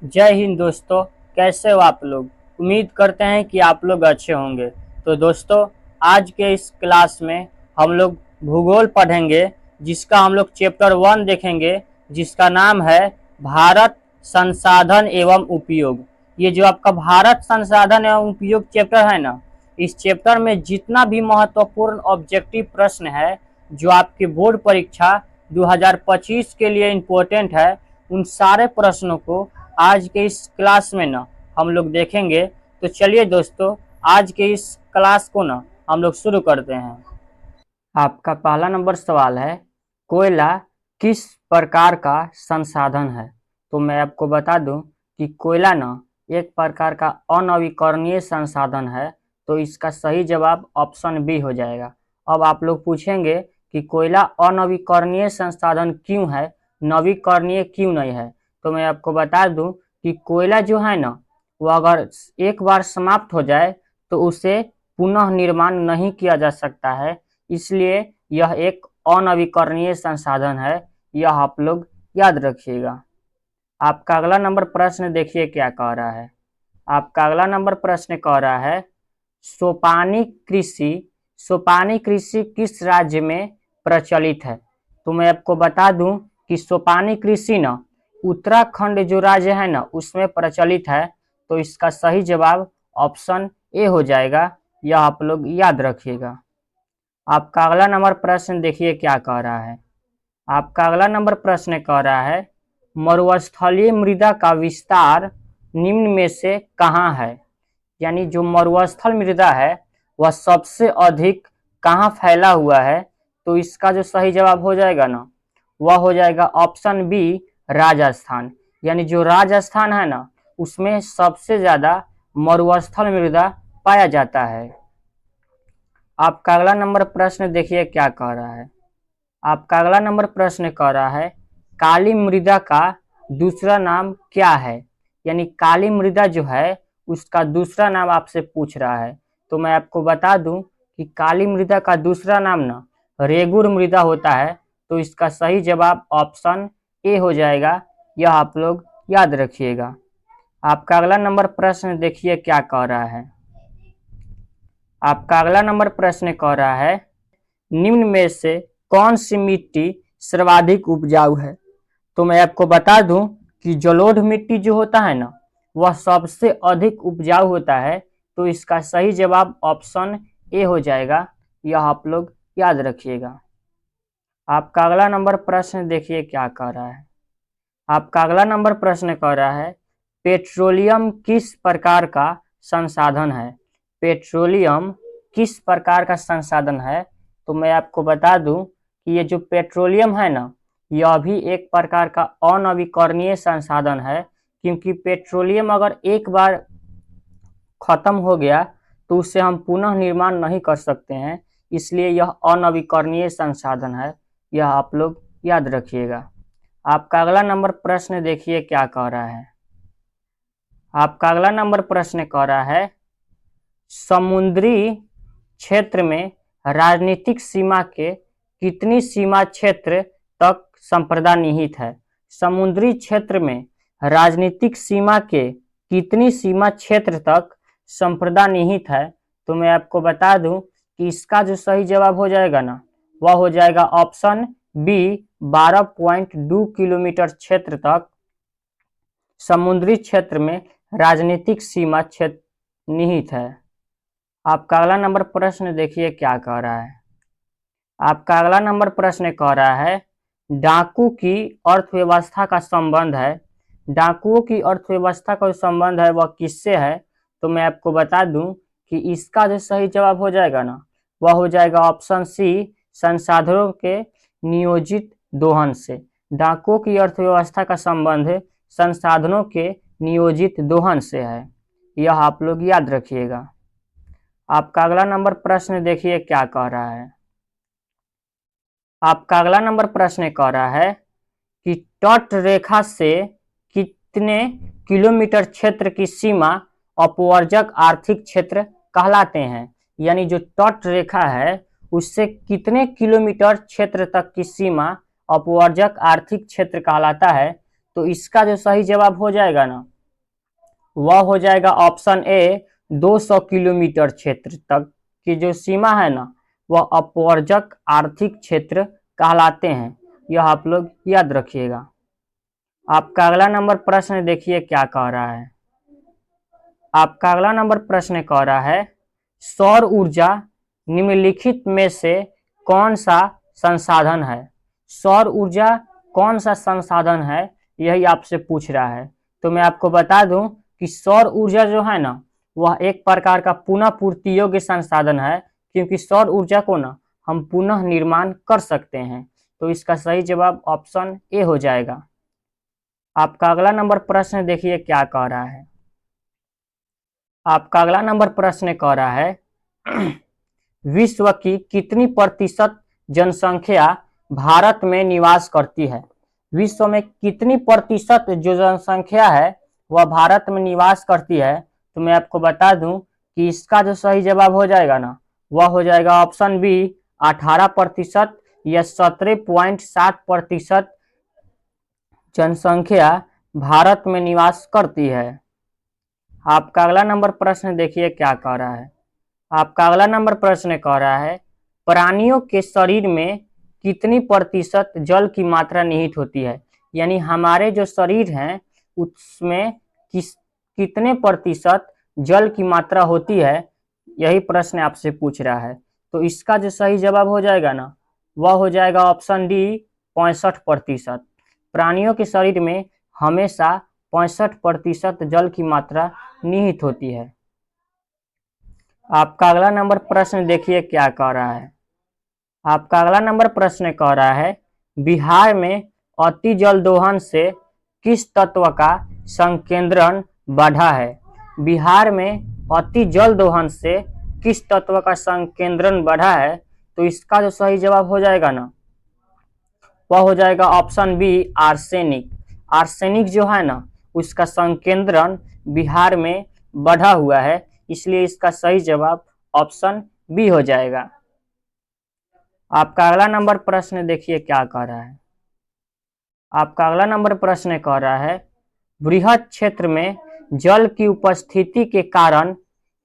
जय हिंद दोस्तों। कैसे हो आप लोग। उम्मीद करते हैं कि आप लोग अच्छे होंगे। तो दोस्तों, आज के इस क्लास में हम लोग भूगोल पढ़ेंगे, जिसका हम लोग चैप्टर 1 देखेंगे, जिसका नाम है भारत संसाधन एवं उपयोग। ये जो आपका भारत संसाधन एवं उपयोग चैप्टर है ना, इस चैप्टर में जितना भी महत्वपूर्ण ऑब्जेक्टिव प्रश्न है जो आपके बोर्ड परीक्षा 2025 के लिए इम्पोर्टेंट है, उन सारे प्रश्नों को आज के इस क्लास में ना हम लोग देखेंगे। तो चलिए दोस्तों, आज के इस क्लास को ना हम लोग शुरू करते हैं। आपका पहला नंबर सवाल है, कोयला किस प्रकार का संसाधन है। तो मैं आपको बता दूं कि कोयला ना एक प्रकार का अनवीकरणीय संसाधन है। तो इसका सही जवाब ऑप्शन बी हो जाएगा। अब आप लोग पूछेंगे कि कोयला अनवीकरणीय संसाधन क्यों है, नवीकरणीय क्यों नहीं है। तो मैं आपको बता दूं कि कोयला जो है ना, वो अगर एक बार समाप्त हो जाए तो उसे पुनः निर्माण नहीं किया जा सकता है। इसलिए यह एक अनवीकरणीय संसाधन है। यह आप लोग याद रखिएगा। आपका अगला नंबर प्रश्न देखिए क्या कह रहा है। आपका अगला नंबर प्रश्न कह रहा है, सोपानी कृषि सोपानी कृषि किस राज्य में प्रचलित है। तो मैं आपको बता दूं कि सोपानी कृषि ना उत्तराखंड जो राज्य है ना उसमें प्रचलित है। तो इसका सही जवाब ऑप्शन ए हो जाएगा। यह आप लोग याद रखिएगा। आपका अगला नंबर प्रश्न देखिए क्या कह रहा है। आपका अगला नंबर प्रश्न कह रहा है, मरुस्थलीय मृदा का विस्तार निम्न में से कहाँ है। यानी जो मरुस्थल मृदा है वह सबसे अधिक कहाँ फैला हुआ है। तो इसका जो सही जवाब हो जाएगा ना, वह हो जाएगा ऑप्शन बी, राजस्थान। यानी जो राजस्थान है ना, उसमें सबसे ज्यादा मरुस्थल मृदा पाया जाता है। आपका अगला नंबर प्रश्न देखिए क्या कह रहा है। आपका अगला नंबर प्रश्न कह रहा है, काली मृदा का दूसरा नाम क्या है। यानी काली मृदा जो है उसका दूसरा नाम आपसे पूछ रहा है। तो मैं आपको बता दूं कि काली मृदा का दूसरा नाम ना रेगुर मृदा होता है। तो इसका सही जवाब ऑप्शन ए हो जाएगा। यह आप लोग याद रखिएगा। आपका अगला नंबर प्रश्न देखिए क्या कह रहा है। आपका अगला नंबर प्रश्न कह रहा है, निम्न में से कौन सी मिट्टी सर्वाधिक उपजाऊ है। तो मैं आपको बता दूं कि जलोढ़ मिट्टी जो होता है ना, वह सबसे अधिक उपजाऊ होता है। तो इसका सही जवाब ऑप्शन ए हो जाएगा। यह आप लोग याद रखिएगा। आपका अगला नंबर प्रश्न देखिए क्या कह रहा है। आपका अगला नंबर प्रश्न कह रहा है, पेट्रोलियम किस प्रकार का संसाधन है। पेट्रोलियम किस प्रकार का संसाधन है। तो मैं आपको बता दूं कि ये जो पेट्रोलियम है ना, यह भी एक प्रकार का अनवीकरणीय संसाधन है। क्योंकि पेट्रोलियम अगर एक बार खत्म हो गया तो उससे हम पुनः निर्माण नहीं कर सकते हैं। इसलिए यह अनवीकरणीय संसाधन है। यह आप लोग याद रखिएगा। आपका अगला नंबर प्रश्न देखिए क्या कह रहा है। आपका अगला नंबर प्रश्न कह रहा है, समुद्री क्षेत्र में राजनीतिक सीमा के कितनी सीमा क्षेत्र तक संप्रदा निहित है। समुद्री क्षेत्र में राजनीतिक सीमा के कितनी सीमा क्षेत्र तक संप्रदा निहित है। तो मैं आपको बता दूं कि इसका जो सही जवाब हो जाएगा ना, वह हो जाएगा ऑप्शन बी, 12.2 किलोमीटर क्षेत्र तक समुद्री क्षेत्र में राजनीतिक सीमा क्षेत्र निहित है। आपका अगला नंबर प्रश्न देखिए क्या कह रहा है। आपका अगला नंबर प्रश्न कह रहा है, डाकू की अर्थव्यवस्था का संबंध है। डाकुओं की अर्थव्यवस्था का संबंध है वह किससे है। तो मैं आपको बता दूं कि इसका जो सही जवाब हो जाएगा ना, वह हो जाएगा ऑप्शन सी, संसाधनों के नियोजित दोहन से। डाकुओं की अर्थव्यवस्था का संबंध संसाधनों के नियोजित दोहन से है। यह आप लोग याद रखिएगा। आपका अगला नंबर प्रश्न देखिए क्या कह रहा है। आपका अगला नंबर प्रश्न कह रहा है कि तट रेखा से कितने किलोमीटर क्षेत्र की सीमा अपवर्जक आर्थिक क्षेत्र कहलाते हैं। यानी जो तट रेखा है उससे कितने किलोमीटर क्षेत्र तक की सीमा अपवर्जक आर्थिक क्षेत्र कहलाता है। तो इसका जो सही जवाब हो जाएगा ना, वह हो जाएगा ऑप्शन ए 200 किलोमीटर क्षेत्र तक की जो सीमा है ना, वह अपवर्जक आर्थिक क्षेत्र कहलाते हैं। यह आप लोग याद रखिएगा। आपका अगला नंबर प्रश्न देखिए क्या कह रहा है। आपका अगला नंबर प्रश्न कह रहा है, सौर ऊर्जा निम्नलिखित में से कौन सा संसाधन है? सौर ऊर्जा कौन सा संसाधन है, यही आपसे पूछ रहा है। तो मैं आपको बता दूं कि सौर ऊर्जा जो है ना, वह एक प्रकार का पुनः पूर्ति योग्य संसाधन है, क्योंकि सौर ऊर्जा को ना हम पुनः निर्माण कर सकते हैं। तो इसका सही जवाब ऑप्शन ए हो जाएगा। आपका अगला नंबर प्रश्न देखिए क्या कह रहा है। आपका अगला नंबर प्रश्न कह रहा है विश्व की कितनी प्रतिशत जनसंख्या भारत में निवास करती है? विश्व में कितनी प्रतिशत जो जनसंख्या है वह भारत में निवास करती है? तो मैं आपको बता दूं कि इसका जो सही जवाब हो जाएगा ना, वह हो जाएगा ऑप्शन बी 18% या 17.7% जनसंख्या भारत में निवास करती है। आपका अगला नंबर प्रश्न देखिए क्या कह रहा है। आपका अगला नंबर प्रश्न कह रहा है, प्राणियों के शरीर में कितनी प्रतिशत जल की मात्रा निहित होती है? यानी हमारे जो शरीर हैं उसमें कितने प्रतिशत जल की मात्रा होती है, यही प्रश्न आपसे पूछ रहा है। तो इसका जो सही जवाब हो जाएगा ना, वह हो जाएगा ऑप्शन डी 65%। प्राणियों के शरीर में हमेशा 65% जल की मात्रा निहित होती है। आपका अगला नंबर प्रश्न देखिए क्या कह रहा है। आपका अगला नंबर प्रश्न कह रहा है, बिहार में अति जल दोहन से किस तत्व का संकेंद्रण बढ़ा है? बिहार में अति जल दोहन से किस तत्व का संकेंद्रण बढ़ा है? तो इसका जो सही जवाब हो जाएगा ना, वह हो जाएगा ऑप्शन बी आर्सेनिक। आर्सेनिक जो है ना, उसका संकेंद्रण बिहार में बढ़ा हुआ है, इसलिए इसका सही जवाब ऑप्शन बी हो जाएगा। आपका अगला नंबर प्रश्न देखिए क्या कह रहा है। आपका अगला नंबर प्रश्न कह रहा है, बृहद क्षेत्र में जल की उपस्थिति के कारण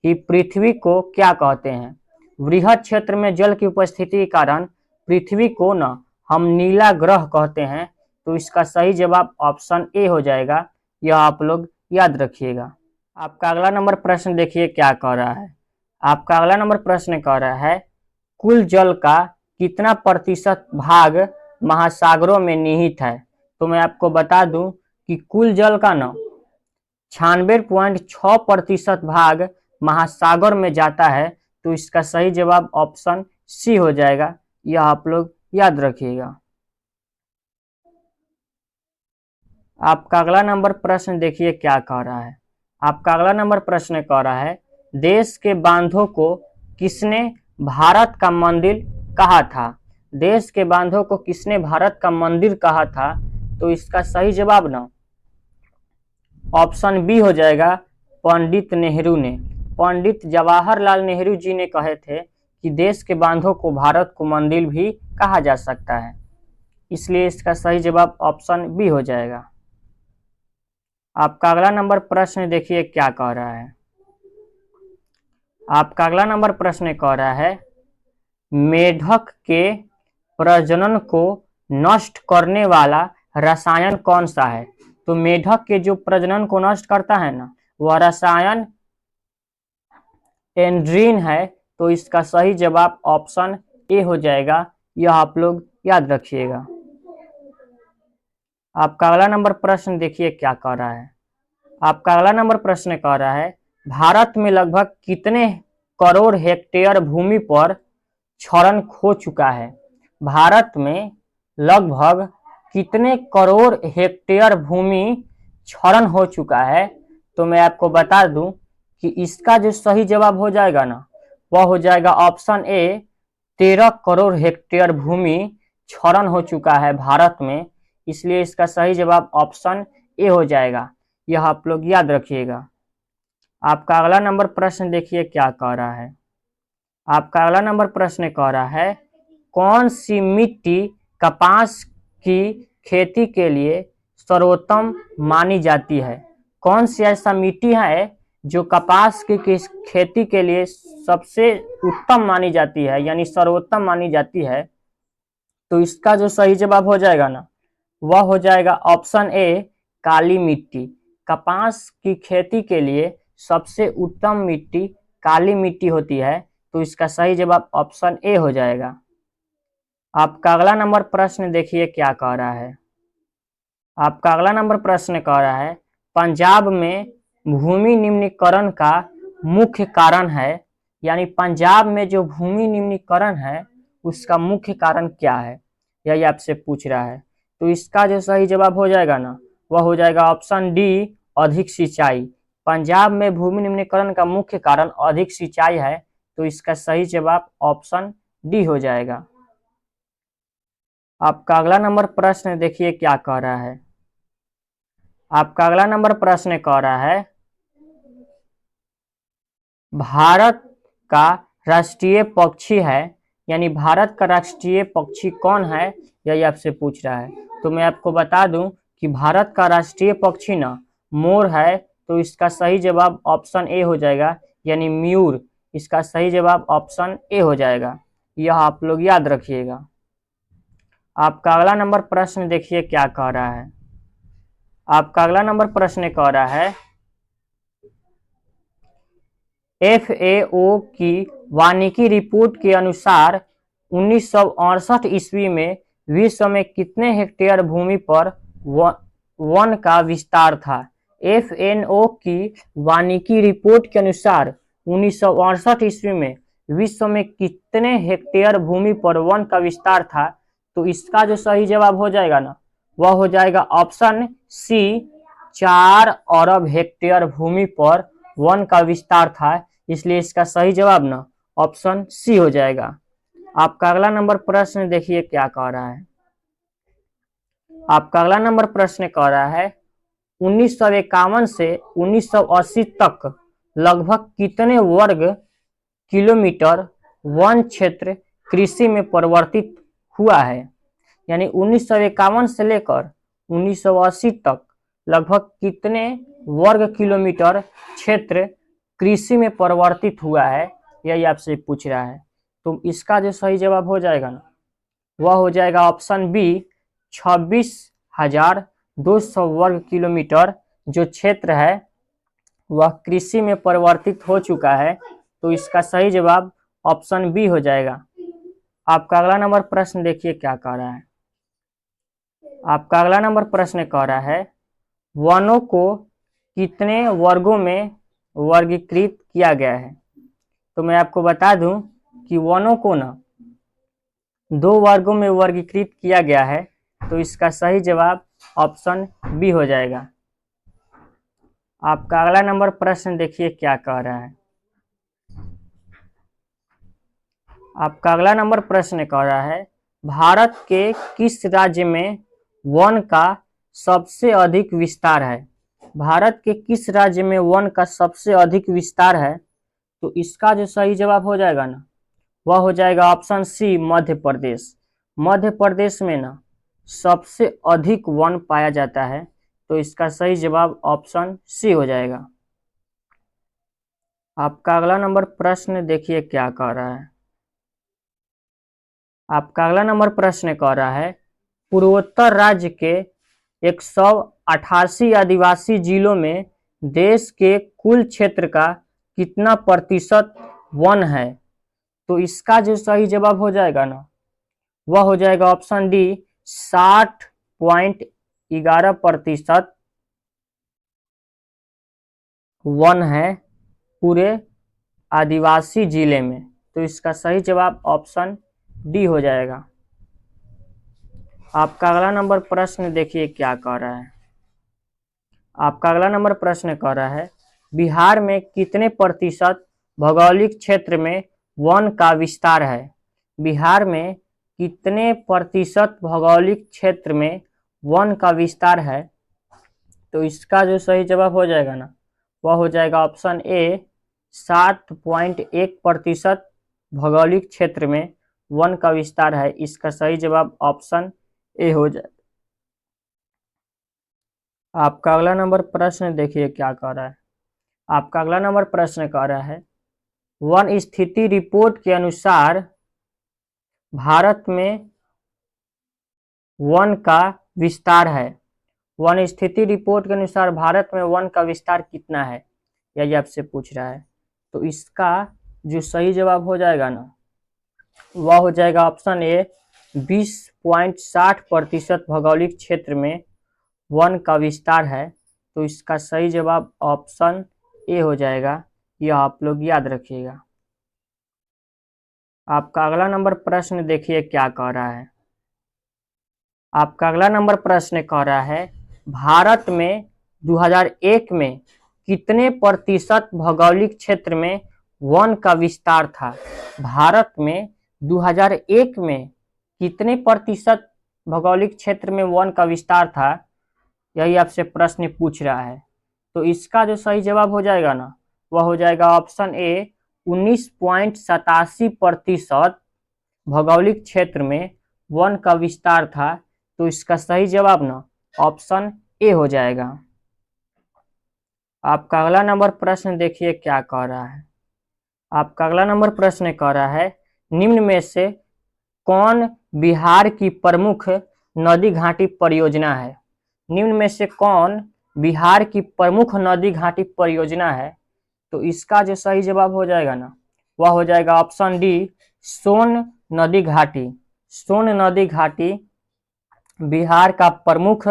ही पृथ्वी को क्या कहते हैं? बृहद क्षेत्र में जल की उपस्थिति के कारण पृथ्वी को न हम नीला ग्रह कहते हैं। तो इसका सही जवाब ऑप्शन ए हो जाएगा। यह आप लोग याद रखिएगा। आपका अगला नंबर प्रश्न देखिए क्या कह रहा है। आपका अगला नंबर प्रश्न कह रहा है, कुल जल का कितना प्रतिशत भाग महासागरों में निहित है? तो मैं आपको बता दूं कि कुल जल का न 96.6% भाग महासागर में जाता है। तो इसका सही जवाब ऑप्शन सी हो जाएगा। यह आप लोग याद रखिएगा। आपका अगला नंबर प्रश्न देखिए क्या कह रहा है। आपका अगला नंबर प्रश्न कह रहा है, देश के बांधों को किसने भारत का मंदिर कहा था? देश के बांधों को किसने भारत का मंदिर कहा था? तो इसका सही जवाब ना ऑप्शन बी हो जाएगा, पंडित नेहरू ने। पंडित जवाहरलाल नेहरू जी ने कहे थे कि देश के बांधों को भारत को मंदिर भी कहा जा सकता है, इसलिए इसका सही जवाब ऑप्शन बी हो जाएगा। आपका अगला नंबर प्रश्न देखिए क्या कह रहा है। आपका अगला नंबर प्रश्न कह रहा है, मेढक के प्रजनन को नष्ट करने वाला रसायन कौन सा है? तो मेढक के जो प्रजनन को नष्ट करता है ना, वह रसायन एंड्रीन है। तो इसका सही जवाब ऑप्शन ए हो जाएगा। यह आप लोग याद रखिएगा। आपका अगला नंबर प्रश्न देखिए क्या कह रहा है। आपका अगला नंबर प्रश्न कह रहा है, भारत में लगभग कितने करोड़ हेक्टेयर भूमि पर क्षरण हो चुका है? भारत में लगभग कितने करोड़ हेक्टेयर भूमि क्षरण हो चुका है? तो मैं आपको बता दूं कि इसका जो सही जवाब हो जाएगा ना, वह हो जाएगा ऑप्शन ए 13 करोड़ हेक्टेयर भूमि क्षरण हो चुका है भारत में, इसलिए इसका सही जवाब ऑप्शन ए हो जाएगा। यह आप लोग याद रखिएगा। आपका अगला नंबर प्रश्न देखिए क्या कह रहा है। आपका अगला नंबर प्रश्न कह रहा है, कौन सी मिट्टी कपास की खेती के लिए सर्वोत्तम मानी जाती है? कौन सी ऐसा मिट्टी है जो कपास की खेती के लिए सबसे उत्तम मानी जाती है, यानी सर्वोत्तम मानी जाती है? तो इसका जो सही जवाब हो जाएगा ना, वह हो जाएगा ऑप्शन ए, काली मिट्टी। कपास की खेती के लिए सबसे उत्तम मिट्टी काली मिट्टी होती है, तो इसका सही जवाब ऑप्शन ए हो जाएगा। आपका अगला नंबर प्रश्न देखिए क्या कह रहा है। आपका अगला नंबर प्रश्न कह रहा है, पंजाब में भूमि निम्नीकरण का मुख्य कारण है, यानी पंजाब में जो भूमि निम्नीकरण है उसका मुख्य कारण क्या है, यही आपसे पूछ रहा है। तो इसका जो सही जवाब हो जाएगा ना, वह हो जाएगा ऑप्शन डी, अधिक सिंचाई। पंजाब में भूमि निम्नीकरण का मुख्य कारण अधिक सिंचाई है, तो इसका सही जवाब ऑप्शन डी हो जाएगा। आपका अगला नंबर प्रश्न देखिए क्या कह रहा है। आपका अगला नंबर प्रश्न कह रहा है, भारत का राष्ट्रीय पक्षी है, यानी भारत का राष्ट्रीय पक्षी कौन है, यही आपसे पूछ रहा है। तो मैं आपको बता दूं कि भारत का राष्ट्रीय पक्षी ना मोर है, तो इसका सही जवाब ऑप्शन ए हो जाएगा, यानी मयूर। इसका सही जवाब ऑप्शन ए हो जाएगा, यह आप लोग याद रखिएगा। आपका अगला नंबर प्रश्न देखिए क्या कह रहा है। आपका अगला नंबर प्रश्न कह रहा है, FAO की वानिकी रिपोर्ट के अनुसार 1968 ईस्वी में विश्व में कितने हेक्टेयर भूमि पर वन का विस्तार था? FAO की वानिकी रिपोर्ट के अनुसार 1968 ईस्वी में विश्व में कितने हेक्टेयर भूमि पर वन का विस्तार था? तो इसका जो सही जवाब हो जाएगा ना, वह हो जाएगा ऑप्शन सी, 4 अरब हेक्टेयर भूमि पर वन का विस्तार था, इसलिए इसका सही जवाब ना ऑप्शन सी हो जाएगा। आपका अगला नंबर प्रश्न देखिए क्या कह रहा है। आपका अगला नंबर प्रश्न कह रहा है, 1951 से 1980 तक लगभग कितने वर्ग किलोमीटर वन क्षेत्र कृषि में परिवर्तित हुआ है? यानी 1951 से लेकर 1980 तक लगभग कितने वर्ग किलोमीटर क्षेत्र कृषि में परिवर्तित हुआ है, यही आपसे पूछ रहा है। तो इसका जो सही जवाब हो जाएगा ना, वह हो जाएगा ऑप्शन बी, 26,200 वर्ग किलोमीटर जो क्षेत्र है वह कृषि में परिवर्तित हो चुका है, तो इसका सही जवाब ऑप्शन बी हो जाएगा। आपका अगला नंबर प्रश्न देखिए क्या कह रहा है। आपका अगला नंबर प्रश्न कह रहा है, वनों को कितने वर्गों में वर्गीकृत किया गया है? तो मैं आपको बता दूं कि वनों को ना 2 वर्गों में वर्गीकृत किया गया है, तो इसका सही जवाब ऑप्शन बी हो जाएगा। आपका अगला नंबर प्रश्न देखिए क्या कह रहा है। आपका अगला नंबर प्रश्न कह रहा है, भारत के किस राज्य में वन का सबसे अधिक विस्तार है? भारत के किस राज्य में वन का सबसे अधिक विस्तार है? तो इसका जो सही जवाब हो जाएगा ना, वह हो जाएगा ऑप्शन सी, मध्य प्रदेश। मध्य प्रदेश में ना सबसे अधिक वन पाया जाता है, तो इसका सही जवाब ऑप्शन सी हो जाएगा। आपका अगला नंबर प्रश्न देखिए क्या कह रहा है। आपका अगला नंबर प्रश्न कह रहा है, पूर्वोत्तर राज्य के 188 आदिवासी जिलों में देश के कुल क्षेत्र का कितना प्रतिशत वन है? तो इसका जो सही जवाब हो जाएगा ना, वह हो जाएगा ऑप्शन डी, 60.11% वन है पूरे आदिवासी जिले में, तो इसका सही जवाब ऑप्शन डी हो जाएगा। आपका अगला नंबर प्रश्न देखिए क्या कह रहा है। आपका अगला नंबर प्रश्न कह रहा है, बिहार में कितने प्रतिशत भौगोलिक क्षेत्र में वन का विस्तार है? बिहार में कितने प्रतिशत भौगोलिक क्षेत्र में वन का विस्तार है? तो इसका जो सही जवाब हो जाएगा ना, वह हो जाएगा ऑप्शन ए, 7.1% भौगोलिक क्षेत्र में वन का विस्तार है। इसका सही जवाब ऑप्शन ए हो जाए। आपका अगला नंबर प्रश्न देखिए क्या कह रहा है। आपका अगला नंबर प्रश्न कह रहा है, वन स्थिति रिपोर्ट के अनुसार भारत में वन का विस्तार है। वन स्थिति रिपोर्ट के अनुसार भारत में वन का विस्तार कितना है, यही आपसे पूछ रहा है। तो इसका जो सही जवाब हो जाएगा ना, वह हो जाएगा ऑप्शन ए, 20.60% भौगोलिक क्षेत्र में वन का विस्तार है। तो इसका सही जवाब ऑप्शन ए हो जाएगा, यह आप लोग याद रखिएगा। आपका अगला नंबर प्रश्न देखिए क्या कह रहा है। आपका अगला नंबर प्रश्न कह रहा है, भारत में 2001 में कितने प्रतिशत भौगोलिक क्षेत्र में वन का विस्तार था। भारत में 2001 में कितने प्रतिशत भौगोलिक क्षेत्र में वन का विस्तार था, यही आपसे प्रश्न पूछ रहा है। तो इसका जो सही जवाब हो जाएगा ना, वह हो जाएगा ऑप्शन ए, 19.87% भौगोलिक क्षेत्र में वन का विस्तार था। तो इसका सही जवाब ना ऑप्शन ए हो जाएगा। आपका अगला नंबर प्रश्न देखिए क्या कह रहा है। आपका अगला नंबर प्रश्न कह रहा है, निम्न में से कौन बिहार की प्रमुख नदी घाटी परियोजना है। निम्न में से कौन बिहार की प्रमुख नदी घाटी परियोजना है। तो इसका जो सही जवाब हो जाएगा ना, वह हो जाएगा ऑप्शन डी, सोन नदी घाटी। सोन नदी घाटी बिहार का प्रमुख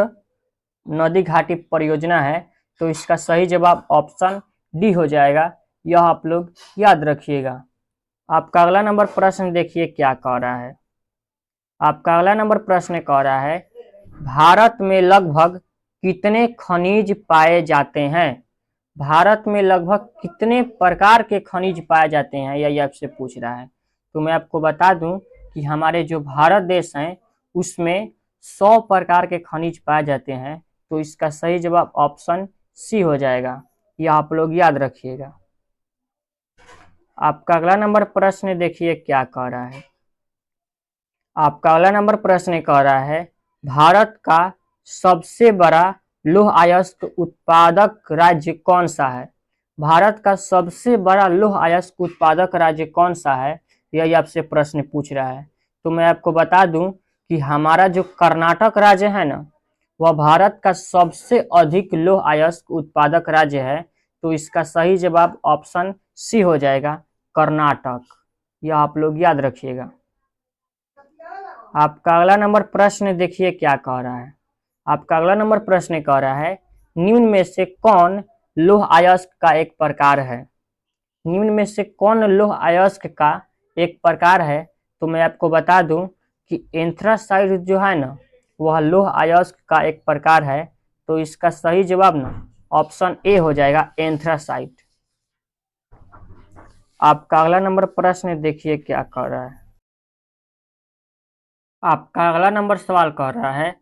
नदी घाटी परियोजना है। तो इसका सही जवाब ऑप्शन डी हो जाएगा, यह आप लोग याद रखिएगा। आपका अगला नंबर प्रश्न देखिए क्या कह रहा है। आपका अगला नंबर प्रश्न कह रहा है, भारत में लगभग कितने खनिज पाए जाते हैं। भारत में लगभग कितने प्रकार के खनिज पाए जाते हैं, यही आपसे पूछ रहा है। तो मैं आपको बता दूं कि हमारे जो भारत देश हैं उसमें 100 प्रकार के खनिज पाए जाते हैं। तो इसका सही जवाब ऑप्शन सी हो जाएगा, यह आप लोग याद रखिएगा। आपका अगला नंबर प्रश्न देखिए क्या कह रहा है। आपका अगला नंबर प्रश्न कह रहा है, भारत का सबसे बड़ा लौह अयस्क उत्पादक राज्य कौन सा है। भारत का सबसे बड़ा लौह अयस्क उत्पादक राज्य कौन सा है, यही आपसे प्रश्न पूछ रहा है। तो मैं आपको बता दूं कि हमारा जो कर्नाटक राज्य है ना, वह भारत का सबसे अधिक लौह अयस्क उत्पादक राज्य है। तो इसका सही जवाब ऑप्शन सी हो जाएगा, कर्नाटक। यह आप लोग याद रखिएगा। आपका अगला नंबर प्रश्न देखिए क्या कह रहा है। आपका अगला नंबर प्रश्न कह रहा है, निम्न में से कौन लौह अयस्क का एक प्रकार है। निम्न में से कौन लौह अयस्क का एक प्रकार है। तो मैं आपको बता दूं कि एंथ्रासाइट जो है ना, वह लौह अयस्क का एक प्रकार है। तो इसका सही जवाब ना ऑप्शन ए हो जाएगा, एंथ्रासाइट। आपका अगला नंबर प्रश्न देखिए क्या कह रहा है। आपका अगला नंबर सवाल कह रहा है,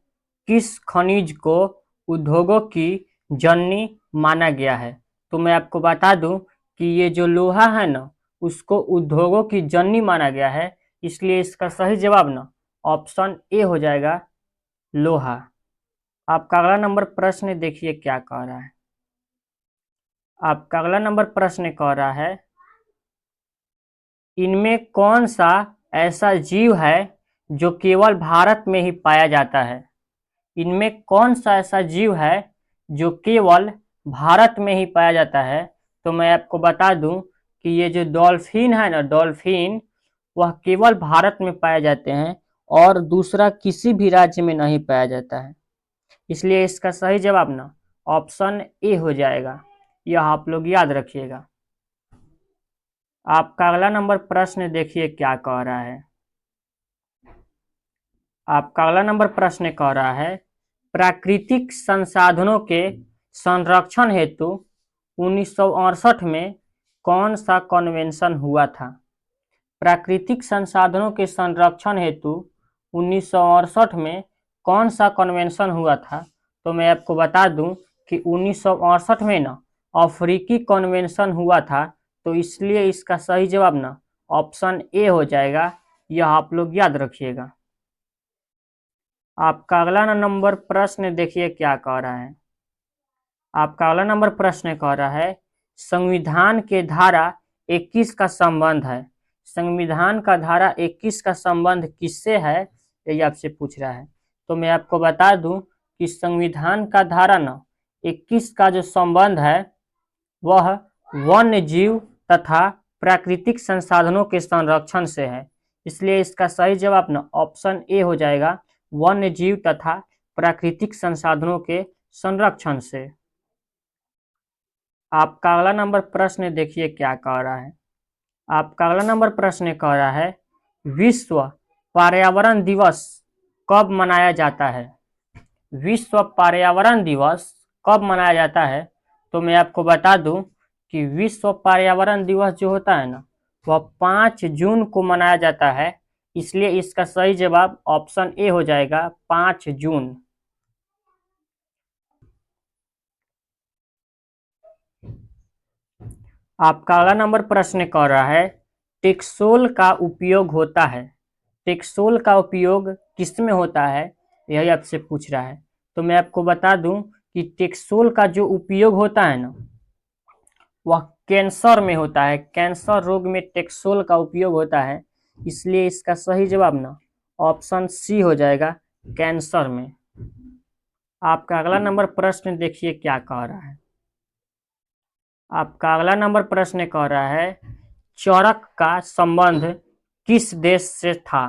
किस खनिज को उद्योगों की जननी माना गया है। तो मैं आपको बता दूं कि ये जो लोहा है ना, उसको उद्योगों की जननी माना गया है। इसलिए इसका सही जवाब ना ऑप्शन ए हो जाएगा, लोहा। आपका अगला नंबर प्रश्न देखिए क्या कह रहा है। आपका अगला नंबर प्रश्न कह रहा है, इनमें कौन सा ऐसा जीव है जो केवल भारत में ही पाया जाता है। इनमें कौन सा ऐसा जीव है जो केवल भारत में ही पाया जाता है। तो मैं आपको बता दूं कि ये जो डॉल्फिन है ना, डॉल्फिन, वह केवल भारत में पाए जाते हैं और दूसरा किसी भी राज्य में नहीं पाया जाता है। इसलिए इसका सही जवाब ना ऑप्शन ए हो जाएगा, यह आप लोग याद रखिएगा। आपका अगला नंबर प्रश्न देखिए क्या कह रहा है। आपका अगला नंबर प्रश्न कह रहा है, प्राकृतिक संसाधनों के संरक्षण हेतु 1968 में कौन सा कन्वेंशन हुआ था। प्राकृतिक संसाधनों के संरक्षण हेतु 1968 में कौन सा कन्वेंशन हुआ था। तो मैं आपको बता दूं कि 1968 में ना अफ्रीकी कन्वेंशन हुआ था। तो इसलिए इसका सही जवाब ना ऑप्शन ए हो जाएगा, यह आप लोग याद रखिएगा। आपका अगला नंबर प्रश्न देखिए क्या कह रहा है। आपका अगला नंबर प्रश्न कह रहा है संविधान के धारा 21 का संबंध है। संविधान का धारा 21 का संबंध किससे है, यही आपसे पूछ रहा है। तो मैं आपको बता दूं कि संविधान का धारा 21 का जो संबंध है वह वन्य जीव तथा प्राकृतिक संसाधनों के संरक्षण से है। इसलिए इसका सही जवाब ऑप्शन ए हो जाएगा, वन्य जीव तथा प्राकृतिक संसाधनों के संरक्षण से। आपका अगला नंबर प्रश्न देखिए क्या कह रहा है। आपका अगला नंबर प्रश्न कह रहा है विश्व पर्यावरण दिवस कब मनाया जाता है। विश्व पर्यावरण दिवस कब मनाया जाता है, तो मैं आपको बता दूं कि विश्व पर्यावरण दिवस जो होता है वह 5 जून को मनाया जाता है। इसलिए इसका सही जवाब ऑप्शन ए हो जाएगा, 5 जून। आपका अगला नंबर प्रश्न कह रहा है टेक्सोल का उपयोग होता है। टेक्सोल का उपयोग किस में होता है, यही आपसे पूछ रहा है। तो मैं आपको बता दूं कि टेक्सोल का जो उपयोग होता है वह कैंसर में होता है। कैंसर रोग में टेक्सोल का उपयोग होता है। इसलिए इसका सही जवाब ऑप्शन सी हो जाएगा, कैंसर में। आपका अगला नंबर प्रश्न देखिए क्या कह रहा है। आपका अगला नंबर प्रश्न कह रहा है चरक का संबंध किस देश से था।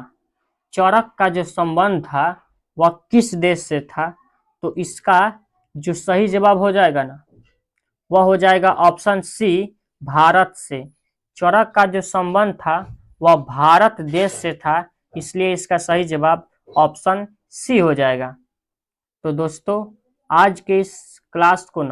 चरक का जो संबंध था वह किस देश से था, तो इसका जो सही जवाब हो जाएगा वह हो जाएगा ऑप्शन सी, भारत से। चरक का जो संबंध था वह भारत देश से था। इसलिए इसका सही जवाब ऑप्शन सी हो जाएगा। तो दोस्तों आज के इस क्लास को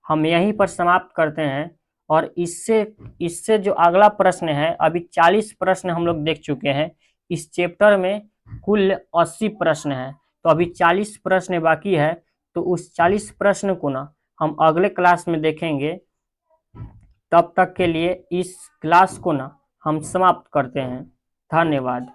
हम यहीं पर समाप्त करते हैं। और इससे जो अगला प्रश्न है, अभी 40 प्रश्न हम लोग देख चुके हैं। इस चैप्टर में कुल 80 प्रश्न हैं, तो अभी 40 प्रश्न बाकी है। तो उस 40 प्रश्न को हम अगले क्लास में देखेंगे। तब तक के लिए इस क्लास को हम समाप्त करते हैं। धन्यवाद।